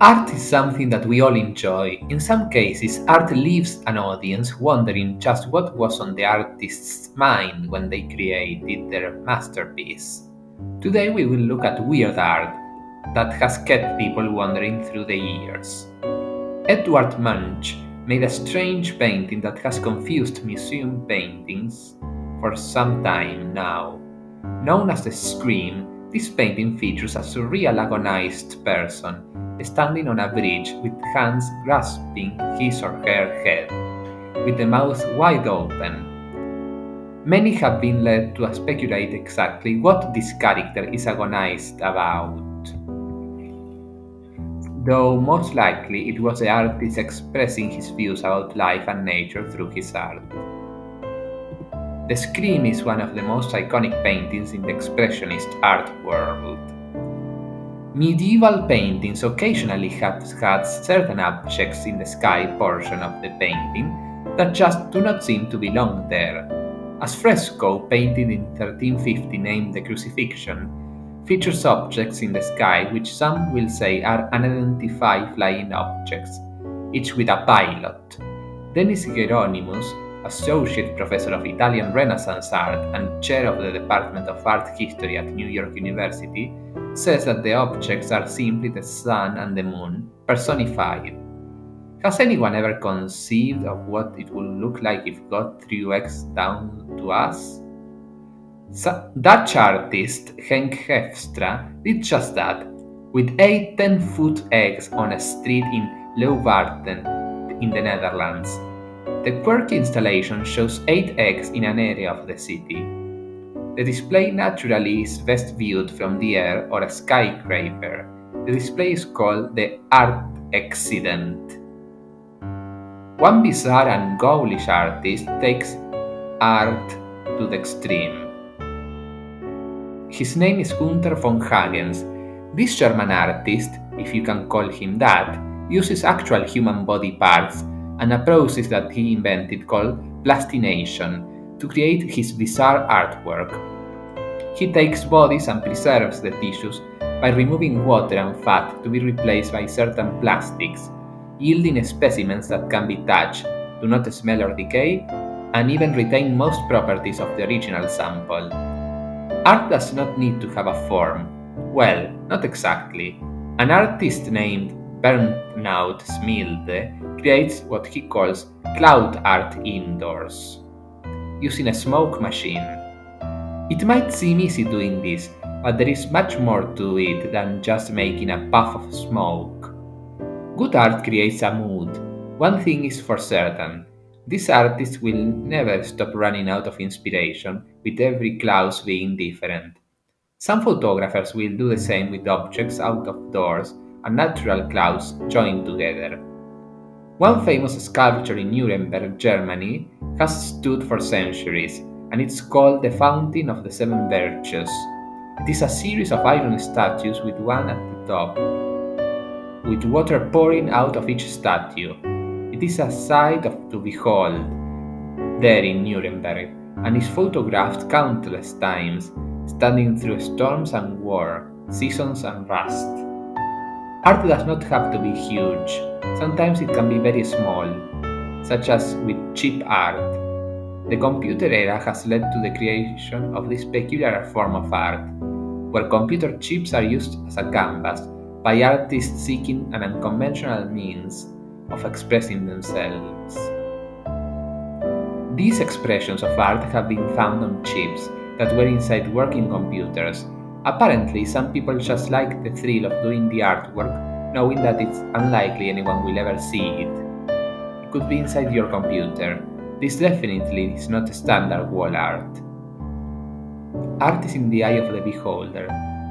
Art is something that we all enjoy. In some cases, art leaves an audience wondering just what was on the artist's mind when they created their masterpiece. Today, we will look at weird art that has kept people wondering through the years. Edward Munch made a strange painting that has confused museum paintings for some time now. Known as the Scream, this painting features a surreal agonized person standing on a bridge with hands grasping his or her head, with the mouth wide open. Many have been led to speculate exactly what this character is agonized about, though most likely it was the artist expressing his views about life and nature through his art. The Scream is one of the most iconic paintings in the Expressionist art world. Medieval paintings occasionally have had certain objects in the sky portion of the painting that just do not seem to belong there. As fresco, painted in 1350 named The Crucifixion, features objects in the sky which some will say are unidentified flying objects, each with a pilot. Denis Hieronymus, Associate Professor of Italian Renaissance Art and Chair of the Department of Art History at New York University, says that the objects are simply the sun and the moon personified. Has anyone ever conceived of what it would look like if God threw eggs down to us? Dutch artist Henk Hefstra did just that, with 8 10-foot eggs on a street in Leeuwarden in the Netherlands. The quirky installation shows 8 eggs in an area of the city. The display naturally is best viewed from the air or a skyscraper. The display is called the Art Accident. One bizarre and ghoulish artist takes art to the extreme. His name is Gunther von Hagens. This German artist, if you can call him that, uses actual human body parts and a process that he invented called plastination to create his bizarre artwork. He takes bodies and preserves the tissues by removing water and fat to be replaced by certain plastics, yielding specimens that can be touched, do not smell or decay, and even retain most properties of the original sample. Art does not need to have a form. Well, not exactly. An artist named Bernard Smilde creates what he calls cloud art indoors, using a smoke machine. It might seem easy doing this, but there is much more to it than just making a puff of smoke. Good art creates a mood. One thing is for certain. This artist will never stop running out of inspiration, with every cloud being different. Some photographers will do the same with objects out of doors and natural clouds joined together. One famous sculpture in Nuremberg, Germany, has stood for centuries, and it's called the Fountain of the Seven Virtues. It is a series of iron statues with one at the top, with water pouring out of each statue. It is a sight to behold there in Nuremberg, and is photographed countless times, standing through storms and war, seasons and rust. Art does not have to be huge. Sometimes it can be very small, such as with chip art. The computer era has led to the creation of this peculiar form of art, where computer chips are used as a canvas by artists seeking an unconventional means of expressing themselves. These expressions of art have been found on chips that were inside working computers. Apparently, some people just like the thrill of doing the artwork, knowing that it's unlikely anyone will ever see it. It could be inside your computer. This definitely is not standard wall art. Art is in the eye of the beholder,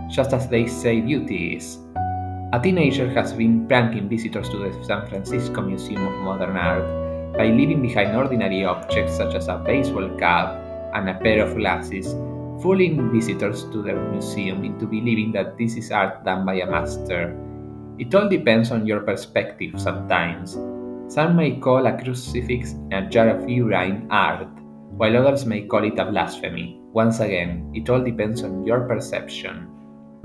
just as they say beauty is. A teenager has been pranking visitors to the San Francisco Museum of Modern Art by leaving behind ordinary objects such as a baseball cap and a pair of glasses, fooling visitors to the museum into believing that this is art done by a master. It all depends on your perspective sometimes. Some may call a crucifix in a jar of urine art, while others may call it a blasphemy. Once again, it all depends on your perception.